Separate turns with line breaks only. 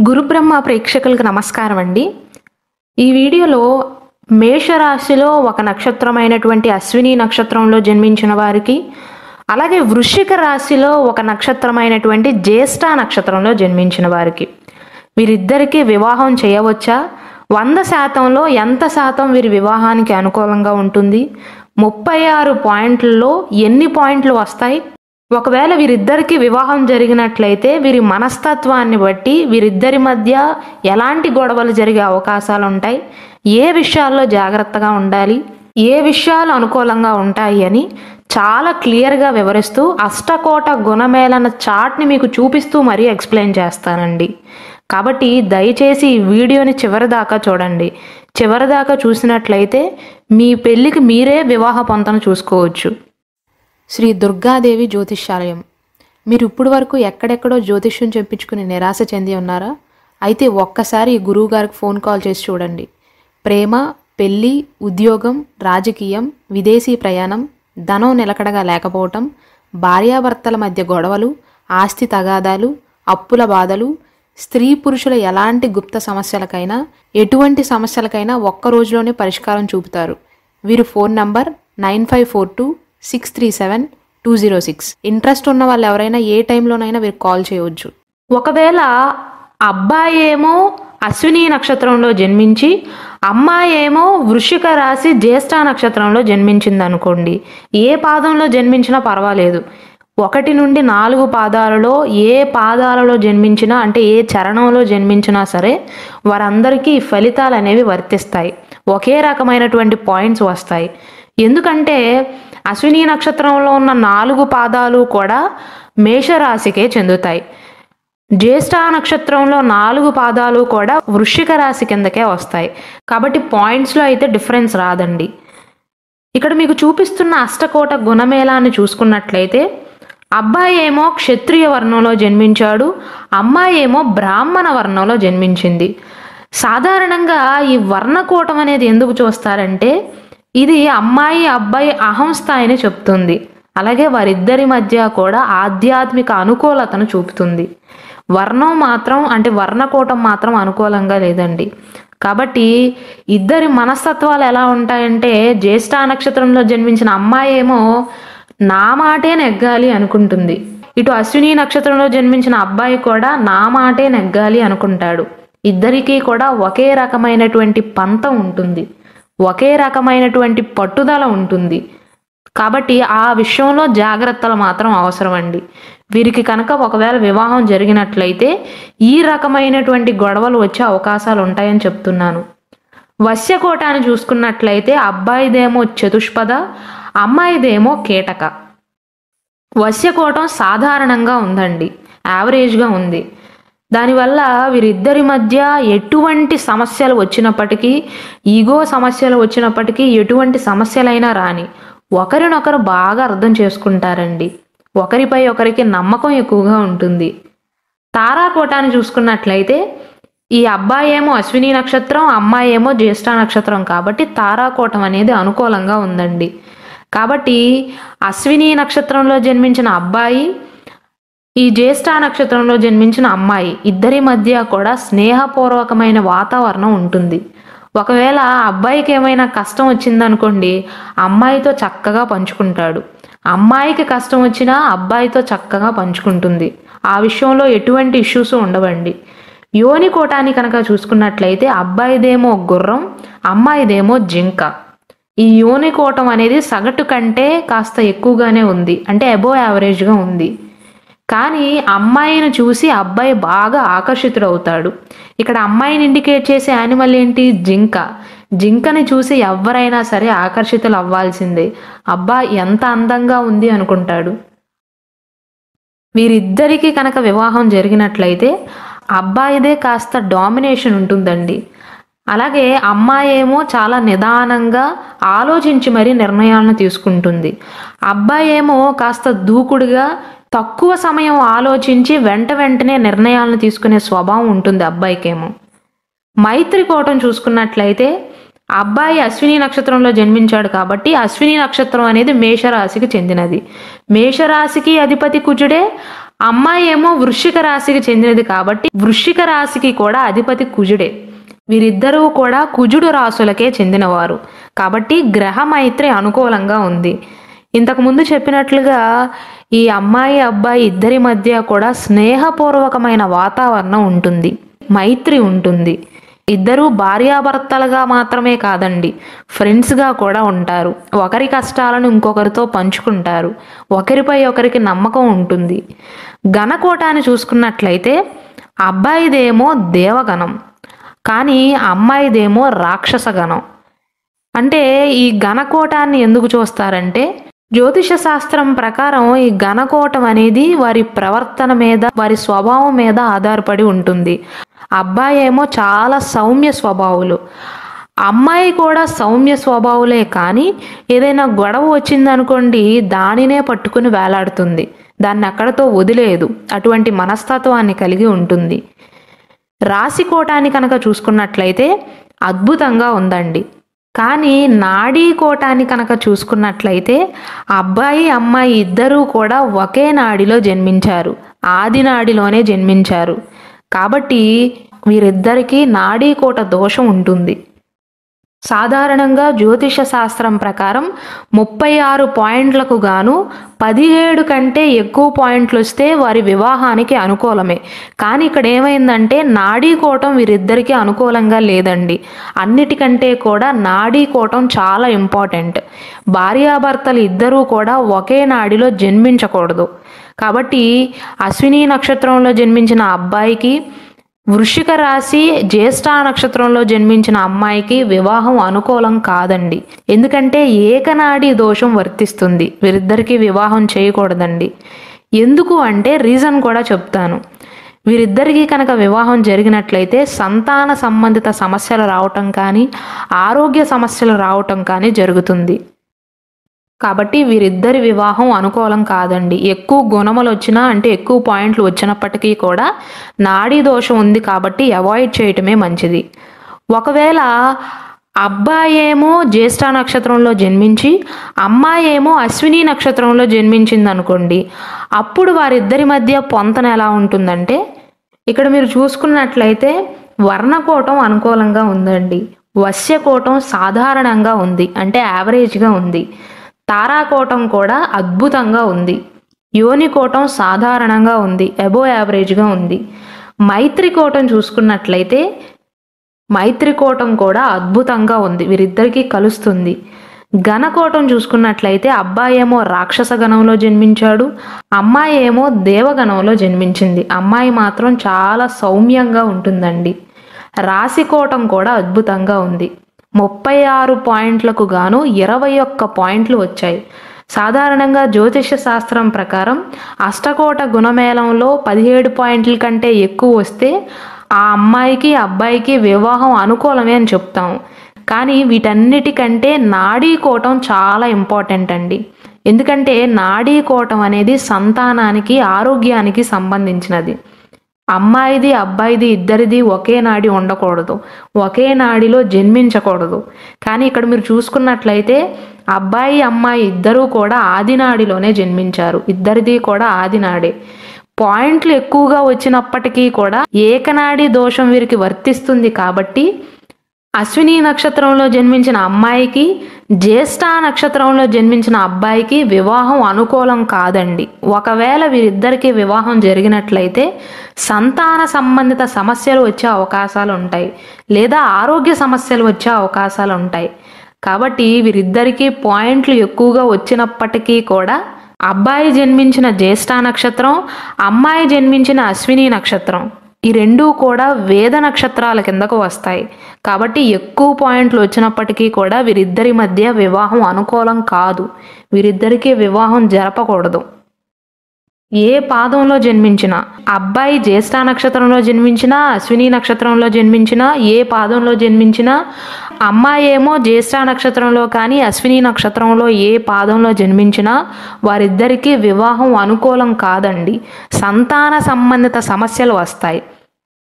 గురుబ్రహ్మ ప్రేక్షకులకు నమస్కారం అండి. ఈ వీడియోలో మేషరాశిలో ఒక నక్షత్రమైనటువంటి అశ్విని నక్షత్రంలో జన్మించిన వారికి, అలాగే వృశ్చిక రాశిలో ఒక నక్షత్రమైనటువంటి జ్యేష్ఠ నక్షత్రంలో జన్మించిన వారికి వీరిద్దరికీ వివాహం చేయవచ్చా? 100%లో ఎంత శాతం వీరి వివాహానికి అనుకూలంగా ఉంటుంది? 36 పాయింట్లలో ఎన్ని పాయింట్లు వస్తాయి? ఒకవేళ వీరిద్దరికీ వివాహం జరిగినట్లయితే వీరి మనస్తత్వాన్ని బట్టి వీరిద్దరి మధ్య ఎలాంటి గొడవలు జరిగే అవకాశాలు ఉంటాయి, ఏ విషయాల్లో జాగ్రత్తగా ఉండాలి, ఏ విషయాలు అనుకూలంగా ఉంటాయి అని చాలా క్లియర్గా వివరిస్తూ అష్టకోట గుణమేళన చార్ట్ని మీకు చూపిస్తూ మరీ ఎక్స్ప్లెయిన్ చేస్తానండి. కాబట్టి దయచేసి ఈ వీడియోని చివరిదాకా చూడండి. చివరిదాకా చూసినట్లయితే మీ పెళ్ళికి మీరే వివాహ పొంతన చూసుకోవచ్చు. శ్రీ దుర్గాదేవి జ్యోతిష్యాలయం. మీరు ఇప్పుడు వరకు ఎక్కడెక్కడో జ్యోతిష్యం చెప్పించుకుని నిరాశ చెంది ఉన్నారా? అయితే ఒక్కసారి ఈ గురువు గారికి ఫోన్ కాల్ చేసి చూడండి. ప్రేమ, పెళ్ళి, ఉద్యోగం, రాజకీయం, విదేశీ ప్రయాణం, ధనం నిలకడగా లేకపోవటం, భార్యాభర్తల మధ్య గొడవలు, ఆస్తి తగాదాలు, అప్పుల బాధలు, స్త్రీ పురుషుల ఎలాంటి గుప్త సమస్యలకైనా, ఎటువంటి సమస్యలకైనా ఒక్క రోజులోనే పరిష్కారం చూపుతారు. వీరు ఫోన్ నంబర్ 9542637206. ఇంట్రెస్ట్ ఉన్న వాళ్ళు ఎవరైనా ఏ టైంలోనైనా వీరు కాల్ చేయవచ్చు. ఒకవేళ అబ్బాయి ఏమో అశ్విని నక్షత్రంలో జన్మించి అమ్మాయి ఏమో వృశ్చిక రాశి జ్యేష్ఠ నక్షత్రంలో జన్మించింది అనుకోండి, ఏ పాదంలో జన్మించినా పర్వాలేదు. 1 నుండి 4 పాదాలలో ఏ పాదాలలో జన్మించినా, అంటే ఏ చరణంలో జన్మించినా సరే వారందరికీ ఫలితాలు అనేవి వర్తిస్తాయి. ఒకే రకమైనటువంటి పాయింట్స్ వస్తాయి. ఎందుకంటే అశ్విని నక్షత్రంలో ఉన్న 4 పాదాలు కూడా మేషరాశికే చెందుతాయి. జ్యేష్ఠ నక్షత్రంలో 4 పాదాలు కూడా వృశ్చిక రాశి కిందకే వస్తాయి. కాబట్టి పాయింట్స్లో అయితే డిఫరెన్స్ రాదండి. ఇక్కడ మీకు చూపిస్తున్న అష్టకోట గుణమేళాన్ని చూసుకున్నట్లయితే అబ్బాయి ఏమో క్షత్రియ వర్ణంలో జన్మించాడు, అమ్మాయి ఏమో బ్రాహ్మణ వర్ణంలో జన్మించింది. సాధారణంగా ఈ వర్ణకోటం అనేది ఎందుకు చూస్తారంటే ఇది అమ్మాయి అబ్బాయి అహం స్థాయిని చెప్తుంది. అలాగే వారిద్దరి మధ్య కూడా ఆధ్యాత్మిక అనుకూలతను చూపుతుంది. వర్ణం మాత్రం, అంటే వర్ణకోటం మాత్రం అనుకూలంగా లేదండి. కాబట్టి ఇద్దరి మనస్తత్వాలు ఎలా ఉంటాయంటే జ్యేష్ఠ నక్షత్రంలో జన్మించిన అమ్మాయి ఏమో నా మాటే నెగ్గాలి అనుకుంటుంది, ఇటు అశ్విని నక్షత్రంలో జన్మించిన అబ్బాయి కూడా నా మాటే నెగ్గాలి అనుకుంటాడు. ఇద్దరికీ కూడా ఒకే రకమైనటువంటి పంతం ఉంటుంది, ఒకే రకమైనటువంటి పట్టుదల ఉంటుంది. కాబట్టి ఆ విషయంలో జాగ్రత్తలు మాత్రం అవసరం అండి. వీరికి కనుక ఒకవేళ వివాహం జరిగినట్లయితే ఈ రకమైనటువంటి గొడవలు వచ్చే అవకాశాలు ఉంటాయని చెప్తున్నాను. వశ్యకోటాన్ని చూసుకున్నట్లయితే అబ్బాయిదేమో చతుష్పద, అమ్మాయిదేమో కీటక. వశ్యకోటం సాధారణంగా ఉందండి, యావరేజ్గా ఉంది. దానివల్ల వీరిద్దరి మధ్య ఎటువంటి సమస్యలు వచ్చినప్పటికీ, ఈగో సమస్యలు వచ్చినప్పటికీ, ఎటువంటి సమస్యలైనా రాని ఒకరినొకరు బాగా అర్థం చేసుకుంటారండి. ఒకరిపై ఒకరికి నమ్మకం ఎక్కువగా ఉంటుంది. తారాకోటాన్ని చూసుకున్నట్లయితే ఈ అబ్బాయి ఏమో అశ్విని నక్షత్రం, అమ్మాయి ఏమో జ్యేష్ఠ నక్షత్రం. కాబట్టి తారాకోటం అనేది అనుకూలంగా ఉందండి. కాబట్టి అశ్విని నక్షత్రంలో జన్మించిన అబ్బాయి, ఈ జ్యేష్ఠ నక్షత్రంలో జన్మించిన అమ్మాయి ఇద్దరి మధ్య కూడా స్నేహపూర్వకమైన వాతావరణం ఉంటుంది. ఒకవేళ అబ్బాయికి ఏమైనా కష్టం వచ్చిందనుకోండి, అమ్మాయితో చక్కగా పంచుకుంటాడు. అమ్మాయికి కష్టం వచ్చినా అబ్బాయితో చక్కగా పంచుకుంటుంది. ఆ విషయంలో ఎటువంటి ఇష్యూస్ ఉండవండి. యోని కోటాన్ని కనుక చూసుకున్నట్లయితే అబ్బాయిదేమో గుర్రం, అమ్మాయిదేమో జింక. ఈ యోని కోటం అనేది సగటు కంటే కాస్త ఎక్కువగానే ఉంది, అంటే అబోవ్ యావరేజ్గా ఉంది. కానీ అమ్మాయిని చూసి అబ్బాయి బాగా ఆకర్షితుడవుతాడు. ఇక్కడ అమ్మాయిని ఇండికేట్ చేసే యానిమల్ ఏంటి? జింక. జింకని చూసి ఎవరైనా సరే ఆకర్షితులు అవ్వాల్సిందే. అబ్బా ఎంత అందంగా ఉంది అనుకుంటాడు. వీరిద్దరికీ కనుక వివాహం జరిగినట్లయితే అబ్బాయిదే కాస్త డామినేషన్ ఉంటుందండి. అలాగే అమ్మాయి ఏమో చాలా నిదానంగా ఆలోచించి మరీ నిర్ణయాలను తీసుకుంటుంది. అబ్బాయి ఏమో కాస్త దూకుడుగా తక్కువ సమయం ఆలోచించి వెంటనే నిర్ణయాలను తీసుకునే స్వభావం ఉంటుంది అబ్బాయికేమో. మైత్రి కోటం చూసుకున్నట్లయితే అబ్బాయి అశ్విని నక్షత్రంలో జన్మించాడు కాబట్టి అశ్విని నక్షత్రం అనేది మేషరాశికి చెందినది. మేషరాశికి అధిపతి కుజుడే, అమ్మాయి ఏమో వృశ్చిక రాశికి చెందినది కాబట్టి వృశ్చిక రాశికి కూడా అధిపతి కుజుడే. వీరిద్దరూ కూడా కుజుడు రాశులకే చెందినవారు కాబట్టి గ్రహ మైత్రి అనుకూలంగా ఉంది. ఇంతకుముందు చెప్పినట్లుగా ఈ అమ్మాయి అబ్బాయి ఇద్దరి మధ్య కూడా స్నేహపూర్వకమైన వాతావరణం ఉంటుంది, మైత్రి ఉంటుంది. ఇద్దరూ భార్యాభర్తలుగా మాత్రమే కాదండి, ఫ్రెండ్స్గా కూడా ఉంటారు. ఒకరి కష్టాలను ఇంకొకరితో పంచుకుంటారు, ఒకరిపై ఒకరికి నమ్మకం ఉంటుంది. గణకోటాన్ని చూసుకున్నట్లయితే అబ్బాయిదేమో దేవగణం, కానీ అమ్మాయిదేమో రాక్షస గణం. అంటే ఈ గణకోటాన్ని ఎందుకు చూస్తారంటే జ్యోతిష శాస్త్రం ప్రకారం ఈ గణకోటం అనేది వారి ప్రవర్తన మీద, వారి స్వభావం మీద ఆధారపడి ఉంటుంది. అబ్బాయి ఏమో చాలా సౌమ్య స్వభావులు, అమ్మాయి కూడా సౌమ్య స్వభావులే, కానీ ఏదైనా గొడవ వచ్చిందనుకోండి దానినే పట్టుకుని వేలాడుతుంది, దాన్ని అక్కడతో వదిలేదు. అటువంటి మనస్తత్వాన్ని కలిగి ఉంటుంది. రాశికోటాన్ని కనుక చూసుకున్నట్లయితే అద్భుతంగా ఉందండి. కానీ నాడీ కోటాన్ని కనుక చూసుకున్నట్లయితే అబ్బాయి అమ్మాయి ఇద్దరూ కూడా ఒకే నాడిలో జన్మించారు, ఆది నాడిలోనే జన్మించారు. కాబట్టి వీరిద్దరికీ నాడీకోట దోషం ఉంటుంది. సాధారణంగా జ్యోతిష శాస్త్రం ప్రకారం 36 పాయింట్లకు గాను 17 కంటే ఎక్కువ పాయింట్లు వస్తే వారి వివాహానికి అనుకూలమే. కానీ ఇక్కడ ఏమైందంటే నాడీకోటం వీరిద్దరికీ అనుకూలంగా లేదండి. అన్నిటికంటే కూడా నాడీకోటం చాలా ఇంపార్టెంట్. భార్యాభర్తలు ఇద్దరూ కూడా ఒకే నాడిలో జన్మించకూడదు. కాబట్టి అశ్విని నక్షత్రంలో జన్మించిన అబ్బాయికి, వృశ్చిక రాశి జ్యేష్ఠ నక్షత్రంలో జన్మించిన అమ్మాయికి వివాహం అనుకూలం కాదండి. ఎందుకంటే ఏకనాడి దోషం వర్తిస్తుంది, వీరిద్దరికీ వివాహం చేయకూడదండి. ఎందుకు అంటే రీజన్ కూడా చెప్తాను. వీరిద్దరికీ కనుక వివాహం జరిగినట్లయితే సంతాన సంబంధిత సమస్యలు రావటం కానీ, ఆరోగ్య సమస్యలు రావటం కానీ జరుగుతుంది. కాబట్టి వీరిద్దరి వివాహం అనుకూలం కాదండి. ఎక్కువ గుణములు వచ్చినా, అంటే ఎక్కువ పాయింట్లు వచ్చినప్పటికీ కూడా నాడీ దోషం ఉంది కాబట్టి అవాయిడ్ చేయటమే మంచిది. ఒకవేళ అబ్బాయి ఏమో జ్యేష్ఠ నక్షత్రంలో జన్మించి అమ్మాయి ఏమో అశ్విని నక్షత్రంలో జన్మించింది అనుకోండి, అప్పుడు వారిద్దరి మధ్య పొంతన ఎలా ఉంటుందంటే ఇక్కడ మీరు చూసుకున్నట్లయితే వర్ణకోటం అనుకూలంగా ఉందండి, వశ్యకోటం సాధారణంగా ఉంది, అంటే యావరేజ్గా ఉంది, తారాకోటం కూడా అద్భుతంగా ఉంది, యోనికోటం సాధారణంగా ఉంది, అబోవ్ యావరేజ్గా ఉంది. మైత్రికోటం చూసుకున్నట్లయితే మైత్రికోటం కూడా అద్భుతంగా ఉంది, వీరిద్దరికీ కలుస్తుంది. గణకోటం చూసుకున్నట్లయితే అబ్బాయి ఏమో రాక్షస గణంలో జన్మించాడు, అమ్మాయి ఏమో దేవగణంలో జన్మించింది. అమ్మాయి మాత్రం చాలా సౌమ్యంగా ఉంటుందండి. రాశికోటం కూడా అద్భుతంగా ఉంది. 36 పాయింట్లకు గాను 21 పాయింట్లు వచ్చాయి. సాధారణంగా జ్యోతిష శాస్త్రం ప్రకారం అష్టకోట గుణమేళంలో 17 పాయింట్ల కంటే ఎక్కువ వస్తే ఆ అమ్మాయికి అబ్బాయికి వివాహం అనుకూలమే అని చెప్తాము. కానీ వీటన్నిటికంటే నాడీకోటం చాలా ఇంపార్టెంట్ అండి. ఎందుకంటే నాడీకోటం అనేది సంతానానికి, ఆరోగ్యానికి సంబంధించినది. అమ్మాయిది అబ్బాయిది ఇద్దరిది ఒకే నాడి ఉండకూడదు, ఒకే నాడిలో జన్మించకూడదు. కానీ ఇక్కడ మీరు చూసుకున్నట్లయితే అబ్బాయి అమ్మాయి ఇద్దరూ కూడా ఆది నాడిలోనే జన్మించారు, ఇద్దరిది కూడా ఆది నాడే. పాయింట్లు ఎక్కువగా వచ్చినప్పటికీ కూడా ఏకనాడి దోషం వీరికి వర్తిస్తుంది. కాబట్టి అశ్విని నక్షత్రంలో జన్మించిన అమ్మాయికి, జ్యేష్ఠ నక్షత్రంలో జన్మించిన అబ్బాయికి వివాహం అనుకూలం కాదండి. ఒకవేళ వీరిద్దరికీ వివాహం జరిగినట్లయితే సంతాన సంబంధిత సమస్యలు వచ్చే అవకాశాలు ఉంటాయి, లేదా ఆరోగ్య సమస్యలు వచ్చే అవకాశాలు ఉంటాయి. కాబట్టి వీరిద్దరికీ పాయింట్లు ఎక్కువగా వచ్చినప్పటికీ కూడా అబ్బాయి జన్మించిన జ్యేష్ఠ నక్షత్రం, అమ్మాయి జన్మించిన అశ్విని నక్షత్రం, ఈ రెండూ కూడా వేద నక్షత్రాల కిందకు వస్తాయి. కాబట్టి ఎక్కువ పాయింట్లు వచ్చినప్పటికీ కూడా వీరిద్దరి మధ్య వివాహం అనుకూలం కాదు, వీరిద్దరికీ వివాహం జరపకూడదు. ఏ పాదంలో జన్మించినా, అబ్బాయి జ్యేష్ఠ నక్షత్రంలో జన్మించినా, అశ్విని నక్షత్రంలో జన్మించినా, ఏ పాదంలో జన్మించినా, అమ్మాయి ఏమో జ్యేష్ఠ నక్షత్రంలో కానీ అశ్విని నక్షత్రంలో ఏ పాదంలో జన్మించినా వారిద్దరికీ వివాహం అనుకూలం కాదండి. సంతాన సంబంధిత సమస్యలు వస్తాయి.